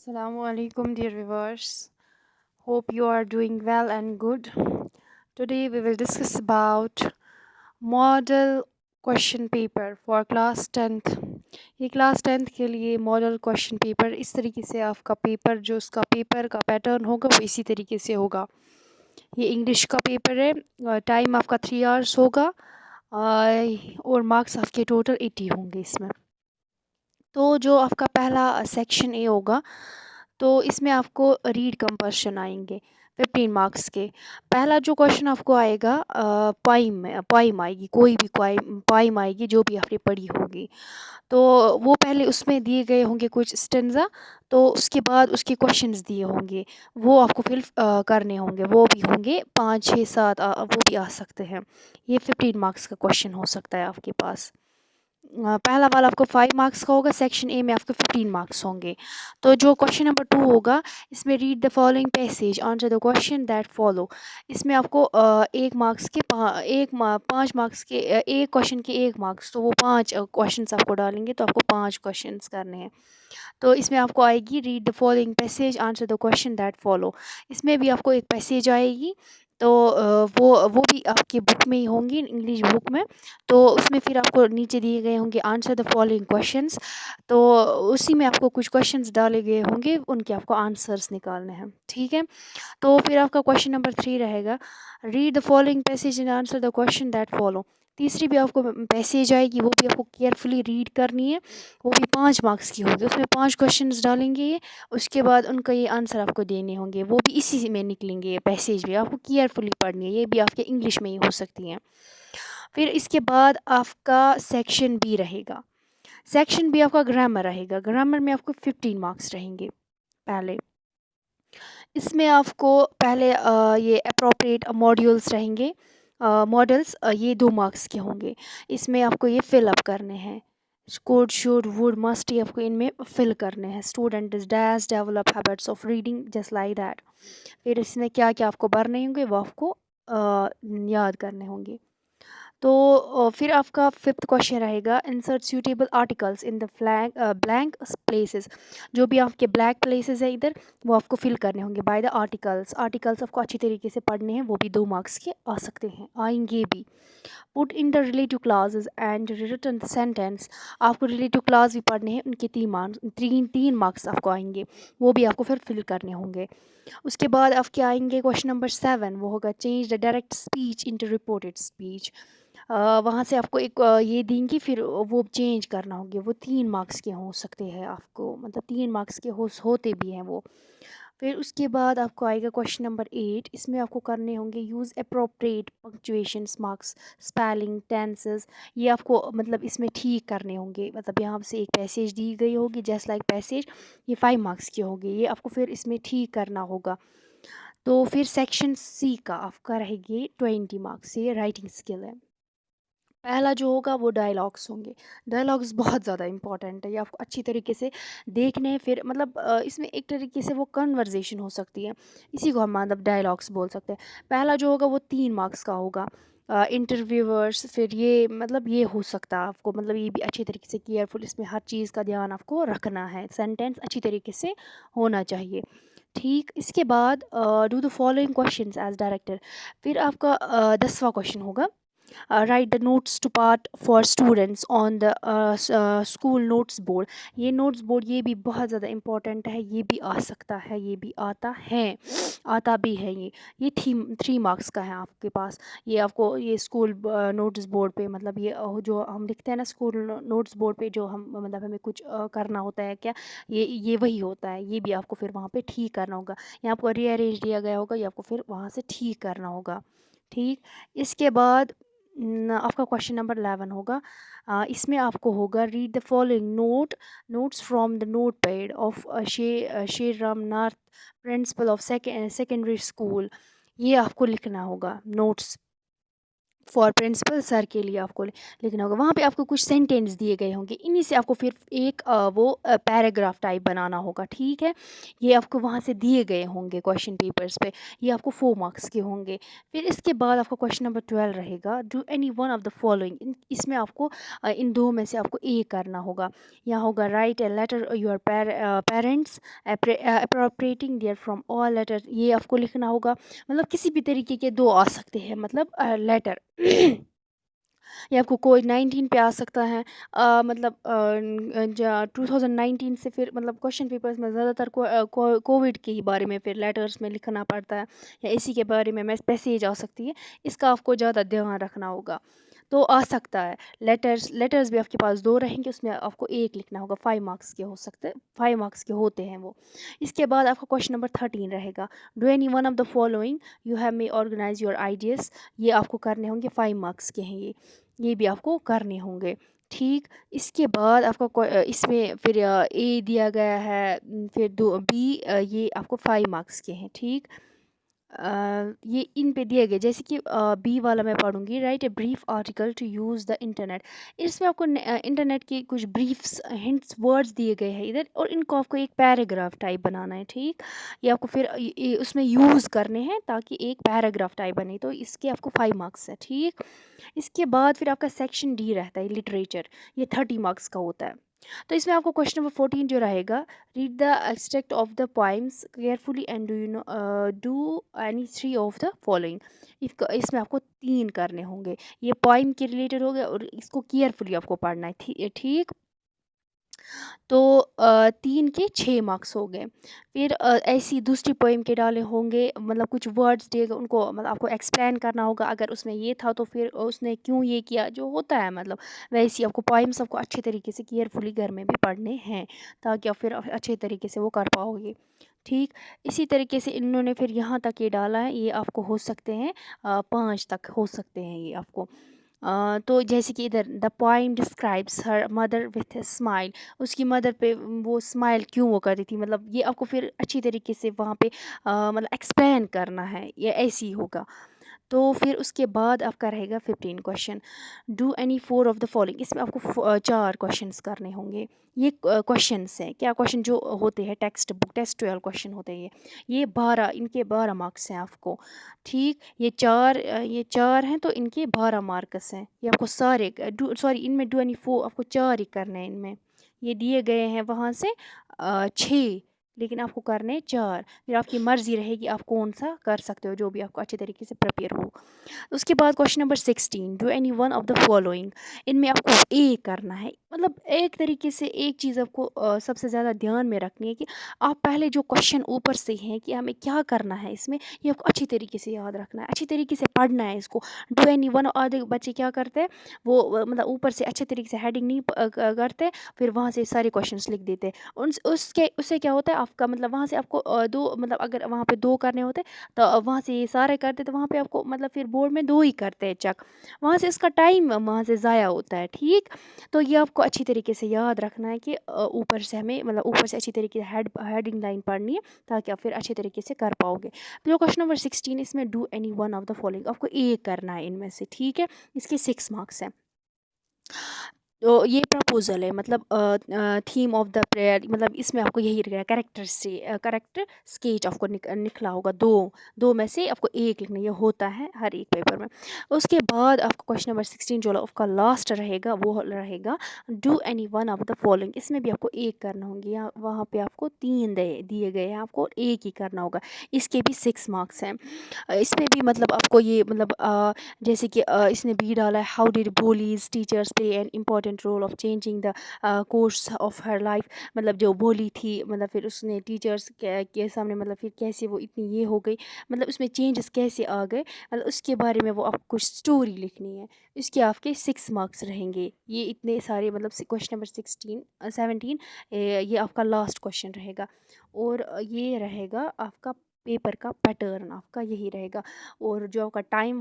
Assalamu alaikum, dear viewers. Hope you are doing well and good. Today we will discuss about model question paper for class 10th. ये class 10th के लिए model question paper इस तरीके से आपका paper जो उसका paper का पैटर्न होगा वो इसी तरीके से होगा। ये इंग्लिश का पेपर है। टाइम आपका 3 आवर्स होगा और मार्क्स आपके टोटल 80 होंगे इसमें। तो जो आपका पहला सेक्शन ए होगा तो इसमें आपको रीड कंपल्शन आएंगे 15 मार्क्स के। पहला जो क्वेश्चन आपको आएगा पाइम आएगी, कोई भी पाइम आएगी जो भी आपने पढ़ी होगी। तो वो पहले उसमें दिए गए होंगे कुछ स्टेंजा, तो उसके बाद उसके क्वेश्चंस दिए होंगे, वो आपको फिल करने होंगे। वो भी होंगे 5 6 7 वो भी आ सकते हैं। ये 15 मार्क्स का क्वेश्चन हो सकता है आपके पास। पहला वाला आपको 5 मार्क्स का होगा, सेक्शन ए में आपको 15 मार्क्स होंगे। तो जो क्वेश्चन नंबर 2 होगा इसमें read the following passage answer the question that follow. इसमें आपको 5 मार्क्स के एक क्वेश्चन के 1 मार्क्स, तो वो 5 क्वेश्चन आपको डालेंगे, तो आपको 5 क्वेश्चन करने हैं। तो इसमें आपको आएगी read the following passage answer the question that follow. इसमें भी आपको एक पैसेज आएगी, तो वो भी आपकी बुक में ही होंगी, इंग्लिश बुक में। तो उसमें फिर आपको नीचे दिए गए होंगे आंसर द फॉलोइंग क्वेश्चंस। तो उसी में आपको कुछ क्वेश्चंस डाले गए होंगे, उनके आपको आंसर्स निकालने हैं। ठीक है। तो फिर आपका क्वेश्चन नंबर 3 रहेगा read the following passage and answer the question that follow. तीसरी भी आपको पैसेज आएगी, वो भी आपको केयरफुली रीड करनी है। वो भी 5 मार्क्स की होगी, उसमें 5 क्वेश्चंस डालेंगे ये। उसके बाद उनका ये आंसर आपको देने होंगे, वो भी इसी में निकलेंगे। ये पैसेज भी आपको केयरफुली पढ़नी है, ये भी आपके इंग्लिश में ही हो सकती हैं। फिर इसके बाद आपका सेक्शन बी रहेगा। सेक्शन बी आपका ग्रामर रहेगा। ग्रामर में आपको 15 मार्क्स रहेंगे। पहले इसमें आपको पहले ये अप्रोप्रिएट मॉड्यूल्स रहेंगे। मॉडल्स ये 2 मार्क्स के होंगे। इसमें आपको ये फिल अप करने हैं। कोड शुड वुड मस्ट ये आपको इनमें फिल करने हैं। Student is dash develop habits of reading just like that. फिर इसमें क्या क्या आपको भरने होंगे वो आपको याद करने होंगे। तो फिर आपका फिफ्थ क्वेश्चन रहेगा insert suitable articles in the blank places. जो भी आपके ब्लैक प्लेसेस है इधर, वो आपको फिल करने होंगे बाय द आर्टिकल्स। आर्टिकल्स आपको अच्छी तरीके से पढ़ने हैं, वो भी 2 मार्क्स के आ सकते हैं, आएंगे भी। Put in the relative clauses and rewrite the sentence. आपको रिलेटिव क्लास भी पढ़ने हैं, उनके 3 मार्क्स आपको आएंगे, वो भी आपको फिर फिल करने होंगे। उसके बाद आपके आएंगे क्वेश्चन नंबर 7, वो होगा change the direct speech into reported speech. वहाँ से आपको एक ये देंगी, फिर वो चेंज करना होंगे। वो 3 मार्क्स के हो सकते हैं आपको, मतलब 3 मार्क्स के होते भी हैं वो। फिर उसके बाद आपको आएगा क्वेश्चन नंबर 8। इसमें आपको करने होंगे use appropriate punctuations marks, spelling, tenses. ये आपको मतलब इसमें ठीक करने होंगे। मतलब यहाँ से एक पैसेज दी गई होगी जस्ट लाइक पैसेज, ये 5 मार्क्स की होगी, ये आपको फिर इसमें ठीक करना होगा। तो फिर सेक्शन सी का आपका रहेगी 20 मार्क्स, ये राइटिंग स्किल है। पहला जो होगा वो डायलॉग्स होंगे। डायलॉग्स बहुत ज़्यादा इंपॉर्टेंट है, ये आपको अच्छी तरीके से देखने हैं। फिर मतलब इसमें एक तरीके से वो कन्वर्जेशन हो सकती है, इसी को हम मतलब डायलॉग्स बोल सकते हैं। पहला जो होगा वो 3 मार्क्स का होगा। इंटरव्यूअर्स, फिर ये मतलब ये हो सकता है आपको, मतलब ये भी अच्छी तरीके से केयरफुल, इसमें हर चीज़ का ध्यान आपको रखना है। सेंटेंस अच्छी तरीके से होना चाहिए। ठीक, इसके बाद do the following questions as directed. फिर आपका 10वां क्वेश्चन होगा write the notes to part for students on the school notes board। ये नोट्स बोर्ड ये भी बहुत ज़्यादा इम्पोर्टेंट है, ये भी आ सकता है, ये भी आता है, आता भी है। ये 3 मार्क्स का है आपके पास। ये आपको ये स्कूल नोट्स बोर्ड पे, मतलब ये जो हम लिखते हैं ना स्कूल नोट्स बोर्ड पे, जो हम मतलब हमें कुछ करना होता है क्या, ये वही होता है। ये भी आपको फिर वहाँ पे ठीक करना होगा। यहाँ आपको रीअरेंज दिया गया होगा, ये आपको फिर वहाँ से ठीक करना होगा। ठीक, इसके बाद आपका क्वेश्चन नंबर 11 होगा। इसमें आपको होगा read the following notes from the note pad of Sher Ramnath principal of secondary school. ये आपको लिखना होगा नोट्स फॉर प्रिंसिपल सर के लिए आपको लिखना होगा। वहाँ पे आपको कुछ सेंटेंस दिए गए होंगे, इन्हीं से आपको फिर एक वो पैराग्राफ टाइप बनाना होगा, ठीक है। ये आपको वहाँ से दिए गए होंगे क्वेश्चन पेपर्स पे, ये आपको 4 मार्क्स के होंगे। फिर इसके बाद आपका क्वेश्चन नंबर 12 रहेगा, do any one of the following. इसमें आपको इन दो में से आपको ए करना होगा। यहाँ होगा write a letter your parents appropriating their from all letter, ये आपको लिखना होगा। मतलब किसी भी तरीके के दो आ सकते हैं, मतलब लेटर ये आपको कोविड-19 पे आ सकता है। मतलब 2019 से फिर मतलब क्वेश्चन पेपर्स में ज़्यादातर कोविड के ही बारे में फिर लेटर्स में लिखना पड़ता है, या इसी के बारे में मैसेज आ सकती है। इसका आपको ज़्यादा ध्यान रखना होगा। तो आ सकता है लेटर्स लेटर्स भी आपके पास 2 रहेंगे, उसमें आपको 1 लिखना होगा। 5 मार्क्स के हो सकते हैं, 5 मार्क्स के होते हैं वो। इसके बाद आपका क्वेश्चन नंबर 13 रहेगा, do any one of the following you have may organise your ideas. ये आपको करने होंगे, 5 मार्क्स के हैं ये भी आपको करने होंगे, ठीक। इसके बाद आपका इसमें फिर ए दिया गया है, फिर दो बी, ये आपको 5 मार्क्स के हैं, ठीक। ये इन पे दिए गए, जैसे कि बी वाला मैं पढ़ूंगी, write a brief article to use the internet. इसमें आपको इंटरनेट के कुछ ब्रीफ्स हिंट्स वर्ड्स दिए गए हैं इधर, और इनको आपको एक पैराग्राफ टाइप बनाना है, ठीक। ये आपको फिर उसमें यूज़ करने हैं ताकि एक पैराग्राफ टाइप बने, तो इसके आपको 5 मार्क्स है, ठीक। इसके बाद फिर आपका सेक्शन डी रहता है लिटरेचर, ये 30 मार्क्स का होता है। तो इसमें आपको क्वेश्चन नंबर 14 जो रहेगा, read the extract of the poems carefully and do any 3 of the following. इसमें आपको 3 करने होंगे, ये पोइम के रिलेटेड हो गया, और इसको केयरफुली आपको पढ़ना है, ठीक। तो 3 के 6 मार्क्स हो गए। फिर ऐसी दूसरी पोएम के डाले होंगे, मतलब कुछ वर्ड्स दिए गए, उनको मतलब आपको एक्सप्लेन करना होगा। अगर उसमें ये था तो फिर उसने क्यों ये किया, जो होता है मतलब वैसी आपको पोएम्स आपको अच्छे तरीके से केयरफुली घर में भी पढ़ने हैं, ताकि आप फिर अच्छे तरीके से वो कर पाओगे, ठीक। इसी तरीके से इन्होंने फिर यहाँ तक ये डाला है, ये आपको हो सकते हैं 5 तक हो सकते हैं ये आपको। तो जैसे कि इधर the poem describes her mother with a smile, उसकी मदर पे वो स्माइल क्यों वो कर रही थी, मतलब ये आपको फिर अच्छी तरीके से वहाँ पे मतलब एक्सप्लेन करना है, ये ऐसे ही होगा। तो फिर उसके बाद आपका रहेगा 15 question, do any 4 of the following. इसमें आपको 4 क्वेश्चंस करने होंगे। ये क्वेश्चंस हैं, क्या क्वेश्चन जो होते हैं टेक्स्ट बुक टेस्ट 12 क्वेश्चन होते हैं ये 12, इनके 12 मार्क्स हैं आपको, ठीक। ये 4 हैं, तो इनके 12 मार्क्स हैं। ये आपको सारे सॉरी इनमें डू एनी 4 आपको 4 ही करने हैं इनमें। ये दिए गए हैं वहाँ से 6, लेकिन आपको करने 4। फिर आपकी मर्ज़ी रहेगी आप कौन सा कर सकते हो, जो भी आपको अच्छे तरीके से प्रिपेयर हो। उसके बाद question number 16, do any one of the following. इनमें आपको ए करना है, मतलब एक तरीके से एक चीज़ आपको सबसे ज़्यादा ध्यान में रखनी है कि आप पहले जो क्वेश्चन ऊपर से हैं कि हमें क्या करना है इसमें, ये आपको अच्छी तरीके से याद रखना है, अच्छी तरीके से पढ़ना है इसको। डू एनी वन, आधे बच्चे क्या करते हैं वो मतलब ऊपर से अच्छे तरीके से हेडिंग नहीं करते, फिर वहाँ से सारे क्वेश्चंस लिख देते हैं। उसके उससे क्या होता है आपका, मतलब वहाँ से आपको दो, मतलब अगर वहाँ पे 2 करने होते तो वहाँ से ये सारे करते, तो वहाँ पे आपको मतलब फिर बोर्ड में 2 ही करते हैं चेक, वहाँ से इसका टाइम वहाँ से ज़ाया होता है, ठीक। तो ये आपको अच्छी तरीके से याद रखना है कि ऊपर से हमें मतलब ऊपर से अच्छी तरीके से हेडिंग लाइन पढ़नी है, ताकि आप फिर अच्छे तरीके से कर पाओगे। फिर क्वेश्चन नंबर 16, इसमें do any one of the following आपको ए करना है इनमें से, ठीक है। इसके 6 मार्क्स हैं। तो ये प्रपोज़ल है, मतलब थीम ऑफ द प्रेयर, मतलब इसमें आपको यही रहेगा, कैरेक्टर स्केच आपको निकला होगा, दो में से आपको एक लिखना, ये होता है हर एक पेपर में। उसके बाद आपका क्वेश्चन नंबर 16 जो आपका लास्ट रहेगा वो रहेगा, do any one of the following. इसमें भी आपको एक करना होंगे, या वहाँ पे आपको 3 दिए गए हैं, आपको एक ही करना होगा। इसके भी 6 मार्क्स हैं। इसमें भी मतलब आपको ये मतलब जैसे कि इसने बी डाला है, how did Bolly's teachers play an important role of changing the course of her life. मतलब जो बोली थी, मतलब फिर उसने टीचर्स के सामने मतलब फिर कैसे वो इतनी ये हो गई, मतलब उसमें चेंजेस कैसे आ गए, मतलब उसके बारे में वो आपको कुछ स्टोरी लिखनी है। इसके आपके 6 मार्क्स रहेंगे। ये इतने सारे मतलब क्वेश्चन नंबर 17 ये आपका लास्ट क्वेश्चन रहेगा, और ये रहेगा आपका पेपर का पैटर्न, आपका यही रहेगा। और जो आपका टाइम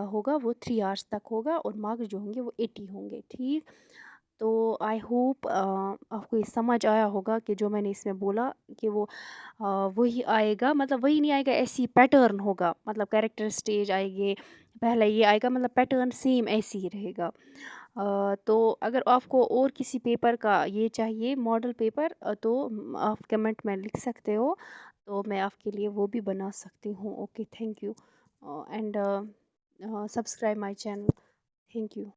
होगा वो 3 आवर्स तक होगा, और मार्क्स जो होंगे वो 80 होंगे, ठीक। तो आई होप आपको ये समझ आया होगा कि जो मैंने इसमें बोला कि वो वही आएगा, मतलब वही नहीं आएगा, ऐसी पैटर्न होगा, मतलब कैरेक्टर स्टेज आएंगे, पहला ये आएगा, मतलब पैटर्न सेम ऐसे ही रहेगा। तो अगर आपको और किसी पेपर का ये चाहिए मॉडल पेपर, तो आप कमेंट में लिख सकते हो, तो मैं आपके लिए वो भी बना सकती हूँ। Okay, thank you and subscribe my channel. Thank you.